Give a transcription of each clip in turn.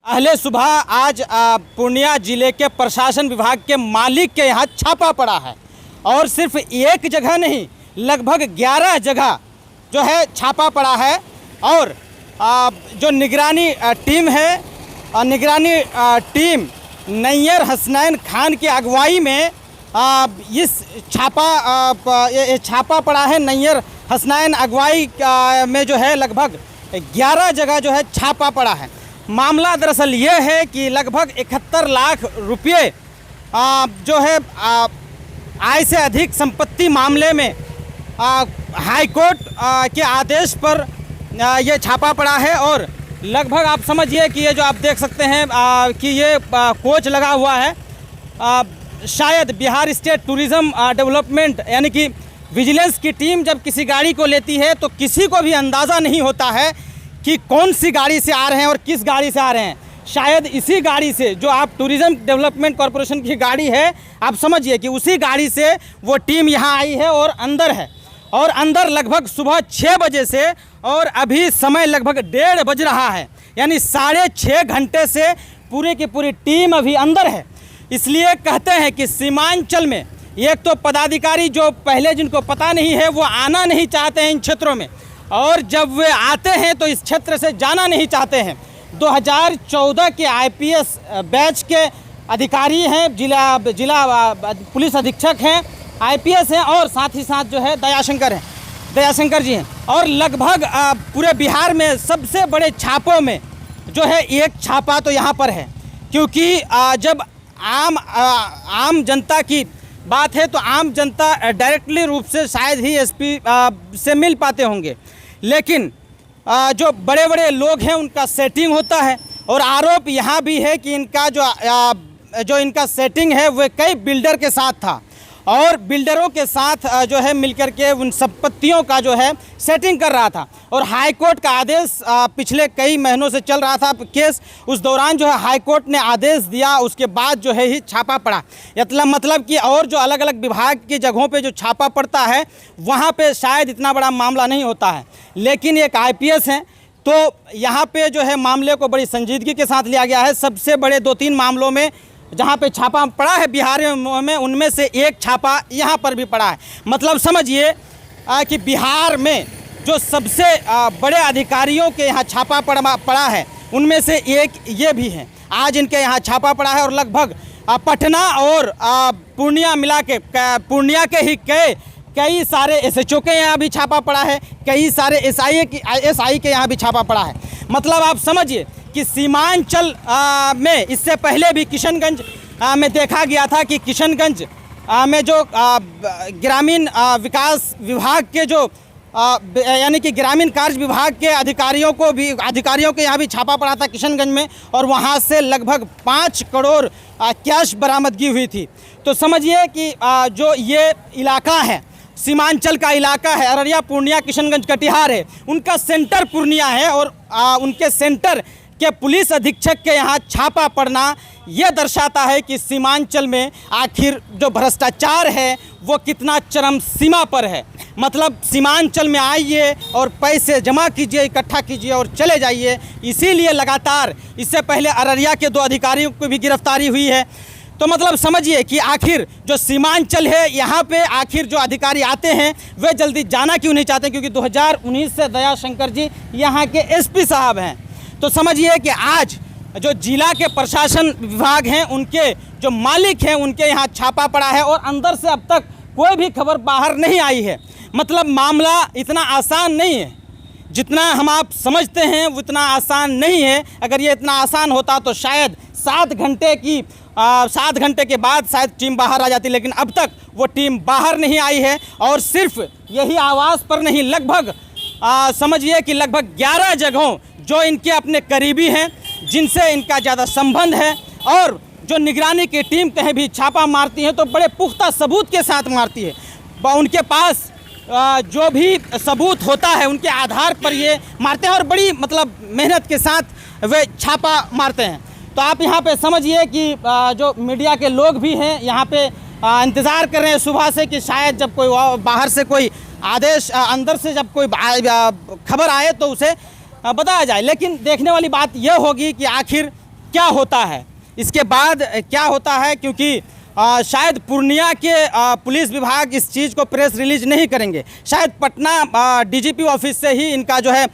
पहले सुबह आज पूर्णिया जिले के प्रशासन विभाग के मालिक के यहाँ छापा पड़ा है और सिर्फ एक जगह नहीं, लगभग 11 जगह जो है छापा पड़ा है। और जो निगरानी टीम है, निगरानी टीम नैयर हसनैन खान की अगुवाई में इस छापा पड़ा है। नैयर हसनैन अगुवाई में जो है लगभग 11 जगह जो है छापा पड़ा है। मामला दरअसल ये है कि लगभग 71 लाख रुपये जो है आय से अधिक संपत्ति मामले में हाई कोर्ट के आदेश पर ये छापा पड़ा है। और लगभग आप समझिए कि ये जो आप देख सकते हैं कि ये कोच लगा हुआ है, शायद बिहार स्टेट टूरिज़्म डेवलपमेंट यानी कि विजिलेंस की टीम जब किसी गाड़ी को लेती है तो किसी को भी अंदाज़ा नहीं होता है कि कौन सी गाड़ी से आ रहे हैं और किस गाड़ी से आ रहे हैं। शायद इसी गाड़ी से, जो आप टूरिज़्म डेवलपमेंट कॉरपोरेशन की गाड़ी है, आप समझिए कि उसी गाड़ी से वो टीम यहाँ आई है और अंदर है। और अंदर लगभग सुबह 6 बजे से और अभी समय लगभग 1:30 बज रहा है, यानी 6.5 घंटे से पूरे की पूरी टीम अभी अंदर है। इसलिए कहते हैं कि सीमांचल में एक तो पदाधिकारी जो पहले जिनको पता नहीं है वो आना नहीं चाहते हैं इन क्षेत्रों में, और जब वे आते हैं तो इस क्षेत्र से जाना नहीं चाहते हैं। 2014 के IPS बैच के अधिकारी हैं, जिला पुलिस अधीक्षक हैं, IPS हैं, और साथ ही साथ जो है दयाशंकर जी हैं। और लगभग पूरे बिहार में सबसे बड़े छापों में जो है एक छापा तो यहाँ पर है, क्योंकि जब आम जनता की बात है तो आम जनता डायरेक्टली रूप से शायद ही SP से मिल पाते होंगे, लेकिन जो बड़े बड़े लोग हैं उनका सेटिंग होता है। और आरोप यहाँ भी है कि इनका जो इनका सेटिंग है वह कई बिल्डर के साथ था, और बिल्डरों के साथ जो है मिलकर के उन संपत्तियों का जो है सेटिंग कर रहा था। और हाई कोर्ट का आदेश पिछले कई महीनों से चल रहा था केस, उस दौरान जो है हाई कोर्ट ने आदेश दिया, उसके बाद जो है ही छापा पड़ा। मतलब कि और जो अलग अलग विभाग की जगहों पे जो छापा पड़ता है वहाँ पे शायद इतना बड़ा मामला नहीं होता है, लेकिन एक IPS है तो यहाँ पे जो है मामले को बड़ी संजीदगी के साथ लिया गया है। सबसे बड़े 2-3 मामलों में जहाँ पे छापा पड़ा है बिहार में, उनमें से एक छापा यहाँ पर भी पड़ा है। मतलब समझिए कि बिहार में जो सबसे बड़े अधिकारियों के यहाँ छापा पड़ा है उनमें से एक ये भी है। आज इनके यहाँ छापा पड़ा है और लगभग पटना और पूर्णिया मिला के पूर्णिया के ही कई सारे SHO के यहाँ भी छापा पड़ा है, कई सारे SI के यहाँ भी छापा पड़ा है। मतलब आप समझिए कि सीमांचल में इससे पहले भी किशनगंज में देखा गया था कि किशनगंज में जो ग्रामीण विकास विभाग के जो यानी कि ग्रामीण कार्य विभाग के अधिकारियों के यहाँ भी छापा पड़ा था किशनगंज में, और वहाँ से लगभग 5 करोड़ कैश बरामदगी हुई थी। तो समझिए कि जो ये इलाका है, सीमांचल का इलाका है, अररिया, पूर्णिया, किशनगंज, कटिहार है, उनका सेंटर पूर्णिया है। और उनके सेंटर के पुलिस अधीक्षक के यहाँ छापा पड़ना ये दर्शाता है कि सीमांचल में आखिर जो भ्रष्टाचार है वो कितना चरम सीमा पर है। मतलब सीमांचल में आइए और पैसे जमा कीजिए, इकट्ठा कीजिए और चले जाइए। इसीलिए लगातार इससे पहले अररिया के 2 अधिकारियों की भी गिरफ्तारी हुई है। तो मतलब समझिए कि आखिर जो सीमांचल है यहाँ पे आखिर जो अधिकारी आते हैं वे जल्दी जाना क्यों नहीं चाहते, क्योंकि 2019 से दयाशंकर जी यहाँ के SP साहब हैं। तो समझिए कि आज जो जिला के प्रशासन विभाग हैं उनके जो मालिक हैं उनके यहाँ छापा पड़ा है और अंदर से अब तक कोई भी खबर बाहर नहीं आई है। मतलब मामला इतना आसान नहीं है, जितना हम आप समझते हैं उतना आसान नहीं है। अगर ये इतना आसान होता तो शायद 7 घंटे के बाद शायद टीम बाहर आ जाती, लेकिन अब तक वो टीम बाहर नहीं आई है। और सिर्फ यही आवाज़ पर नहीं, लगभग समझिए कि लगभग 11 जगहों जो इनके अपने करीबी हैं, जिनसे इनका ज़्यादा संबंध है, और जो निगरानी की टीम कहीं भी छापा मारती है तो बड़े पुख्ता सबूत के साथ मारती है। उनके पास जो भी सबूत होता है उनके आधार पर ये मारते हैं और बड़ी मतलब मेहनत के साथ वे छापा मारते हैं। तो आप यहाँ पे समझिए कि जो मीडिया के लोग भी हैं यहाँ पे इंतज़ार कर रहे हैं सुबह से कि शायद जब कोई बाहर से कोई आदेश, अंदर से जब कोई खबर आए तो उसे बताया जाए। लेकिन देखने वाली बात यह होगी कि आखिर क्या होता है, इसके बाद क्या होता है, क्योंकि शायद पूर्णिया के पुलिस विभाग इस चीज़ को प्रेस रिलीज नहीं करेंगे। शायद पटना डीजीपी ऑफिस से ही इनका जो है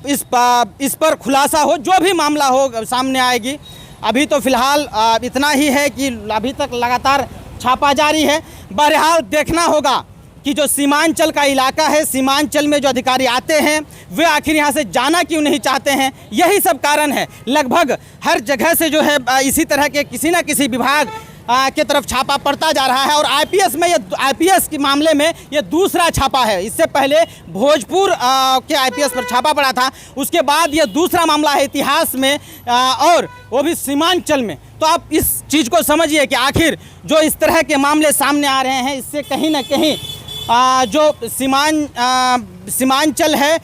इस पर खुलासा हो, जो भी मामला हो सामने आएगी। अभी तो फिलहाल इतना ही है कि अभी तक लगातार छापा जारी है। बहरहाल देखना होगा कि जो सीमांचल का इलाका है, सीमांचल में जो अधिकारी आते हैं वे आखिर यहाँ से जाना क्यों नहीं चाहते हैं। यही सब कारण है। लगभग हर जगह से जो है इसी तरह के किसी न किसी विभाग के तरफ छापा पड़ता जा रहा है। और आईपीएस के मामले में ये दूसरा छापा है। इससे पहले भोजपुर के आईपीएस पर छापा पड़ा था, उसके बाद ये दूसरा मामला है इतिहास में, और वो भी सीमांचल में। तो आप इस चीज़ को समझिए कि आखिर जो इस तरह के मामले सामने आ रहे हैं, इससे कहीं ना कहीं जो सीमांचल है,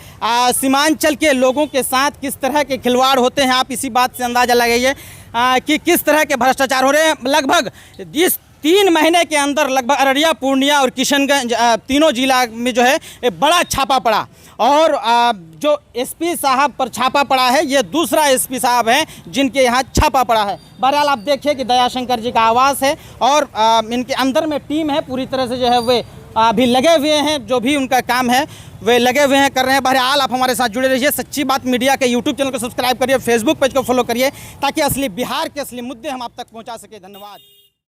सीमांचल के लोगों के साथ किस तरह के खिलवाड़ होते हैं, आप इसी बात से अंदाज़ा लगाइए कि किस तरह के भ्रष्टाचार हो रहे हैं। लगभग इस 3 महीने के अंदर लगभग अररिया, पूर्णिया और किशनगंज तीनों जिला में जो है एक बड़ा छापा पड़ा। और जो एसपी साहब पर छापा पड़ा है, ये दूसरा एसपी साहब हैं जिनके यहाँ छापा पड़ा है। बहरहाल आप देखिए कि दयाशंकर जी का आवास है और इनके अंदर में टीम है, पूरी तरह से जो है वे अभी लगे हुए हैं, जो भी उनका काम है वे लगे हुए हैं, कर रहे हैं। बहरहाल आप हमारे साथ जुड़े रहिए। सच्ची बात मीडिया के यूट्यूब चैनल को सब्सक्राइब करिए, फेसबुक पेज को फॉलो करिए, ताकि असली बिहार के असली मुद्दे हम आप तक पहुंचा सके। धन्यवाद।